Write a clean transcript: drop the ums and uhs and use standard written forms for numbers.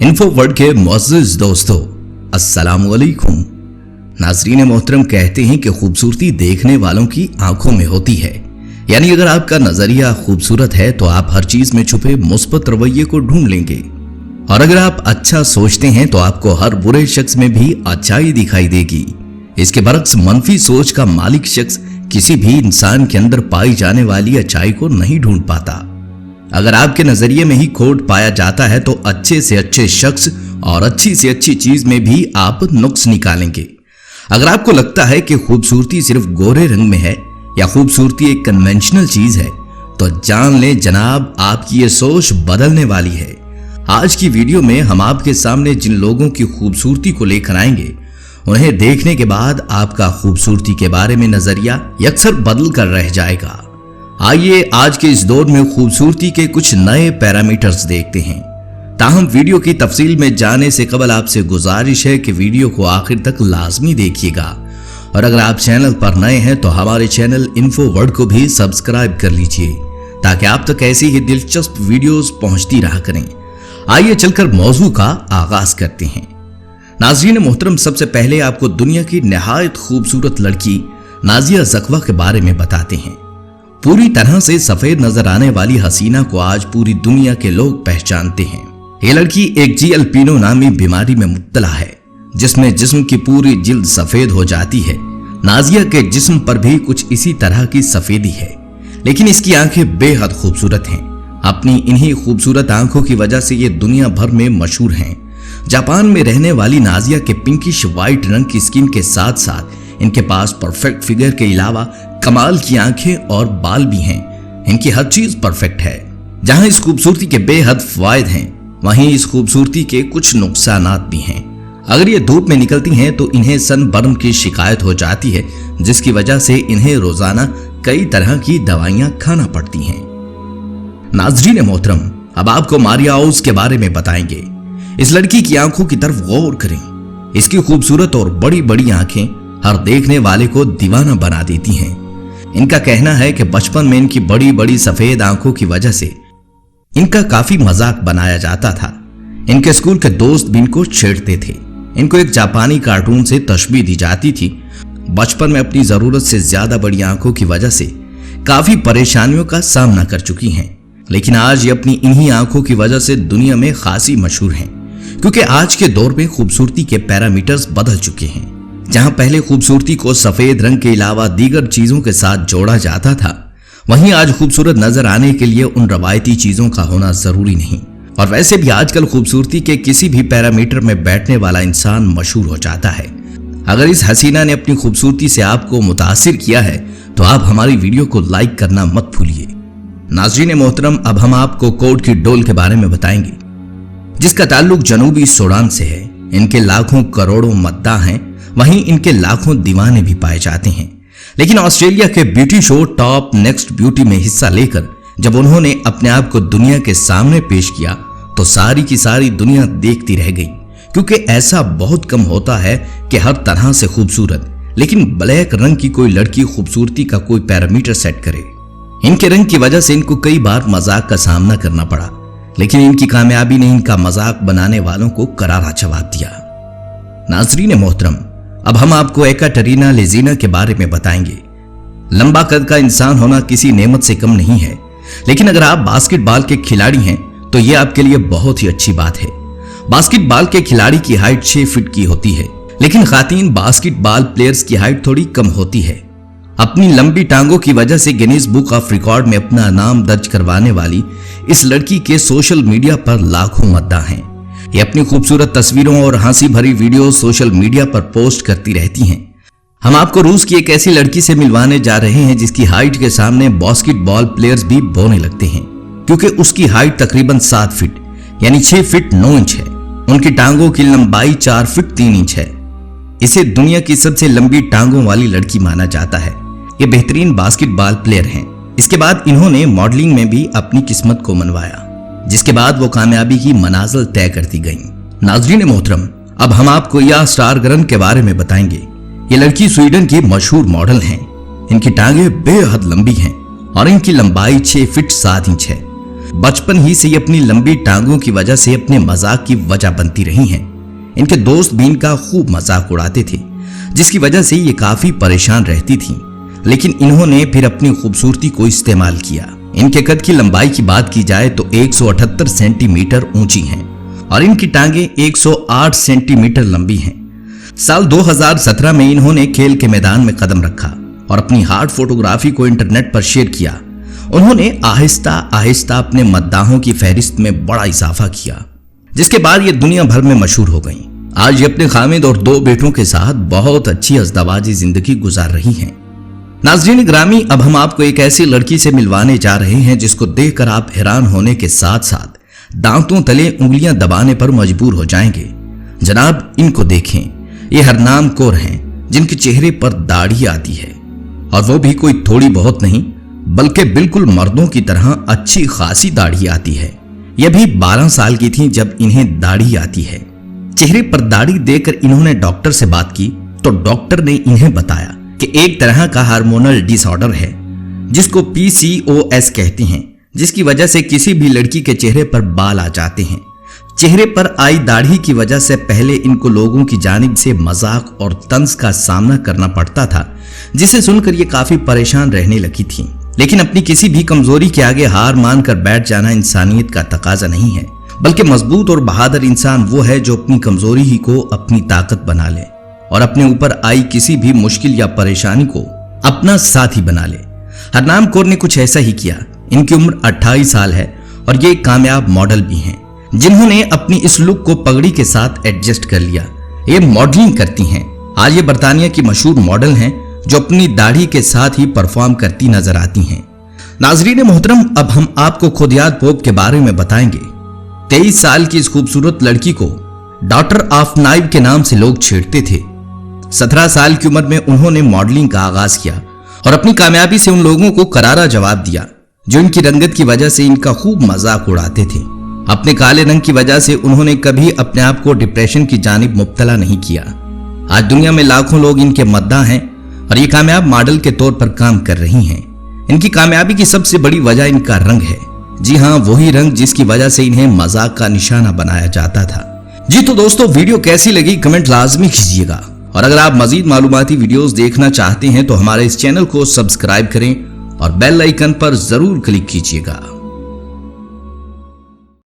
Info world के मुअज़्ज़िज़ दोस्तों, अस्सलाम वालेकुम। नाज़रीन मोहतरम, कहते हैं कि खूबसूरती देखने वालों की आंखों में होती है। यानी अगर आपका नजरिया खूबसूरत है तो आप हर चीज में छुपे मुस्बत रवैये को ढूंढ लेंगे, और अगर आप अच्छा सोचते हैं तो आपको हर बुरे शख्स में भी अच्छाई दिखाई देगी। इसके बरक्स मनफी सोच का मालिक शख्स किसी भी इंसान के अंदर पाई जाने वाली अच्छाई को नहीं ढूंढ पाता। अगर आपके नजरिए में ही खोट पाया जाता है तो अच्छे से अच्छे शख्स और अच्छी से अच्छी चीज में भी आप नुक्स निकालेंगे। अगर आपको लगता है कि खूबसूरती सिर्फ गोरे रंग में है या खूबसूरती एक कन्वेंशनल चीज है, तो जान लें जनाब, आपकी ये सोच बदलने वाली है। आज की वीडियो में हम आपके सामने जिन लोगों की खूबसूरती को लेकर आएंगे, उन्हें देखने के बाद आपका खूबसूरती के बारे में नजरिया यकसर बदल कर रह जाएगा। आइए आज के इस दौर में खूबसूरती के कुछ नए पैरामीटर्स देखते हैं। ताहम वीडियो की तफसील में जाने से कबल आपसे गुजारिश है कि वीडियो को आखिर तक लाजमी देखिएगा, और अगर आप चैनल पर नए हैं तो हमारे चैनल इन्फो वर्ल्ड को भी सब्सक्राइब कर लीजिए ताकि आप तक ऐसी ही दिलचस्प वीडियोस पहुंचती रहा करें। आइए चलकर मौजू का आगाज करते हैं। नाज़रीन मोहतरम, सबसे पहले आपको दुनिया की निहायत खूबसूरत लड़की नाजिया ज़कवा के बारे में बताते हैं। पूरी तरह से सफेद नजर आने वाली हसीना को आज पूरी दुनिया के लोग पहचानते हैं। ये लड़की एक जी अल्पिनो नामी बीमारी में मुब्तला है, जिसमें जिस्म की पूरी जिल्द सफेद हो जाती है। नाजिया के जिस्म पर भी कुछ इसी तरह की सफेदी है, लेकिन इसकी आंखें बेहद खूबसूरत हैं। अपनी इन्हीं खूबसूरत आंखों की वजह से ये दुनिया भर में मशहूर हैं। जापान में रहने वाली नाजिया के पिंकिश व्हाइट रंग की स्किन के साथ साथ इनके पास परफेक्ट फिगर के अलावा कमाल की आंखें और बाल भी हैं। इनकी हर चीज परफेक्ट है। जहां इस खूबसूरती के बेहद फायदे हैं, वहीं इस खूबसूरती के कुछ नुकसानात भी हैं। अगर ये धूप में निकलती हैं तो इन्हें सनबर्न की शिकायत हो जाती है, जिसकी वजह से इन्हें रोजाना कई तरह की दवाइयां खाना पड़ती हैं। नाज़रीन मोहतरम, अब आपको मारिया ओज के बारे में बताएंगे। इस लड़की की आंखों की तरफ गौर करें। इसकी खूबसूरत और बड़ी बड़ी आंखें हर देखने वाले को दीवाना बना देती हैं। इनका कहना है कि बचपन में इनकी बड़ी बड़ी सफेद आंखों की वजह से इनका काफी मजाक बनाया जाता था। इनके स्कूल के दोस्त भी इनको छेड़ते थे। इनको एक जापानी कार्टून से तशबीह दी जाती थी। बचपन में अपनी जरूरत से ज्यादा बड़ी आंखों की वजह से काफी परेशानियों का सामना कर चुकी हैं, लेकिन आज ये अपनी इन्हीं आंखों की वजह से दुनिया में खासी मशहूर हैं, क्योंकि आज के दौर में खूबसूरती के पैरामीटर्स बदल चुके हैं। जहां पहले खूबसूरती को सफेद रंग के अलावा दीगर चीजों के साथ जोड़ा जाता था, वहीं आज खूबसूरत नजर आने के लिए उन रवायती चीजों का होना जरूरी नहीं। और वैसे भी आजकल खूबसूरती के किसी भी पैरामीटर में बैठने वाला इंसान मशहूर हो जाता है। अगर इस हसीना ने अपनी खूबसूरती से आपको मुतासिर किया है तो आप हमारी वीडियो को लाइक करना मत भूलिए। नाज़रीन मोहतरम, अब हम आपको कोट की डोल के बारे में बताएंगे, जिसका ताल्लुक जनूबी सूडान से है। इनके लाखों करोड़ों मद्दाह हैं, वहीं इनके लाखों दीवाने भी पाए जाते हैं। लेकिन ऑस्ट्रेलिया के beauty show top next beauty में हिस्सा लेकर जब उन्होंने अपने आप को दुनिया के सामने पेश किया तो सारी की सारी दुनिया देखती रह गई, क्योंकि ऐसा बहुत कम होता है कि हर तरह से खूबसूरत लेकिन ब्लैक रंग की कोई लड़की खूबसूरती का कोई पैरामीटर सेट करे। इनके रंग की वजह से इनको कई बार मजाक का सामना करना पड़ा, लेकिन इनकी कामयाबी ने इनका मजाक बनाने वालों को करारा जवाब दिया। नाज़रीन मोहतरम, अब हम आपको एकाटेरिना लेजिना के बारे में बताएंगे। लंबा कद का इंसान होना किसी नेमत से कम नहीं है, लेकिन अगर आप बास्केटबॉल के खिलाड़ी हैं तो यह आपके लिए बहुत ही अच्छी बात है। बास्केटबॉल के खिलाड़ी की हाइट 6 फीट की होती है, लेकिन खातीन बास्केटबॉल प्लेयर्स की हाइट थोड़ी कम होती है। अपनी लंबी टांगों की वजह से गिनीज बुक ऑफ रिकॉर्ड में अपना नाम दर्ज करवाने वाली इस लड़की के सोशल मीडिया पर लाखों मद्दाह हैं। ये अपनी खूबसूरत तस्वीरों और हंसी भरी वीडियो सोशल मीडिया पर पोस्ट करती रहती हैं। हम आपको रूस की एक ऐसी लड़की से मिलवाने जा रहे हैं जिसकी हाइट के सामने बास्केटबॉल प्लेयर्स भी बोने लगते हैं, क्योंकि उसकी हाइट तकरीबन 7 फीट यानी 6 फीट 9 इंच है। उनकी टांगों की लंबाई 4 फीट 3 इंच है। इसे दुनिया की सबसे लंबी टांगों वाली लड़की माना जाता है। ये बेहतरीन बास्केटबॉल प्लेयर हैं। इसके बाद इन्होंने मॉडलिंग में भी अपनी किस्मत को मनवाया, जिसके बाद वो कामयाबी की मनाजिल तय करती गईं। नाज़रीन मोहतरम, अब हम आपको या स्टारगरन के बारे में बताएंगे। ये लड़की स्वीडन की मशहूर मॉडल हैं। इनकी टांगें बेहद लंबी हैं और इनकी लंबाई 6 फीट 7 इंच है। बचपन ही से ये अपनी लंबी टांगों की वजह से अपने मजाक की वजह बनती रही हैं। इनके दोस्त भी इनका खूब मजाक उड़ाते थे, जिसकी वजह से ये काफी परेशान रहती थीं। लेकिन इन्होंने फिर अपनी खूबसूरती को इस्तेमाल किया। इनके कद की लंबाई की बात की जाए तो 178 सेंटीमीटर ऊंची हैं और इनकी टांगें 108 सेंटीमीटर लंबी हैं। साल 2017 में इन्होंने खेल के मैदान में कदम रखा और अपनी हार्ड फोटोग्राफी को इंटरनेट पर शेयर किया। उन्होंने आहिस्ता आहिस्ता अपने मद्दाहों की फहरिस्त में बड़ा इजाफा किया, जिसके बाद ये दुनिया भर में मशहूर हो गईं। आज ये अपने खामिद और 2 बेटों के साथ बहुत अच्छी अज़दवाजी जिंदगी गुजार रही हैं। नाज़रीन ग्रामी, अब हम आपको एक ऐसी लड़की से मिलवाने जा रहे हैं जिसको देखकर आप हैरान होने के साथ साथ दांतों तले उंगलियां दबाने पर मजबूर हो जाएंगे। जनाब, इनको देखें, ये हरनाम कौर हैं जिनके चेहरे पर दाढ़ी आती है, और वो भी कोई थोड़ी बहुत नहीं बल्कि बिल्कुल मर्दों की तरह अच्छी खासी दाढ़ी आती है। यह भी 12 साल की थी जब इन्हें दाढ़ी आती है। चेहरे पर दाढ़ी देखकर इन्होंने डॉक्टर से बात की तो डॉक्टर ने इन्हें बताया कि एक तरह का हार्मोनल डिसऑर्डर है जिसको PCOS कहते हैं, जिसकी वजह से किसी भी लड़की के चेहरे पर बाल आ जाते हैं। चेहरे पर आई दाढ़ी की वजह से पहले इनको लोगों की जानिब से मजाक और तंज का सामना करना पड़ता था, जिसे सुनकर ये काफी परेशान रहने लगी थी। लेकिन अपनी किसी भी कमजोरी के आगे हार मानकर बैठ जाना इंसानियत का तकाजा नहीं है, बल्कि मजबूत और बहादुर इंसान वो है जो अपनी कमजोरी ही को अपनी ताकत बना ले और अपने ऊपर आई किसी भी मुश्किल या परेशानी को अपना साथी बना ले। हरनाम कौर ने कुछ ऐसा ही किया। इनकी उम्र 28 साल है और ये एक कामयाब मॉडल भी हैं, जिन्होंने अपनी इस लुक को पगड़ी के साथ एडजस्ट कर लिया। ये मॉडलिंग करती हैं। आज ये बरतानिया की मशहूर मॉडल हैं जो अपनी दाढ़ी के साथ ही परफॉर्म करती नजर आती हैं। नाजरीन मोहतरम, अब हम आपको खुदियात पोप के बारे में बताएंगे। 23 साल की इस खूबसूरत लड़की को डॉटर ऑफ नाइव के नाम से लोग छेड़ते थे। 17 साल की उम्र में उन्होंने मॉडलिंग का आगाज किया और अपनी कामयाबी से उन लोगों को करारा जवाब दिया जो इनकी रंगत की वजह से इनका खूब मजाक उड़ाते थे। अपने काले रंग की वजह से उन्होंने कभी अपने आप को डिप्रेशन की जानिब मुब्तला नहीं किया। आज दुनिया में लाखों लोग इनके मद्दाह हैं और ये कामयाब मॉडल के तौर पर काम कर रही हैं। इनकी कामयाबी की सबसे बड़ी वजह इनका रंग है। जी हाँ, वही रंग जिसकी वजह से इन्हें मजाक का निशाना बनाया जाता था। जी तो दोस्तों, वीडियो कैसी लगी कमेंट लाजमी कीजिएगा, और अगर आप मजीद मालूमाती वीडियोस देखना चाहते हैं तो हमारे इस चैनल को सब्सक्राइब करें और बेल आइकन पर जरूर क्लिक कीजिएगा।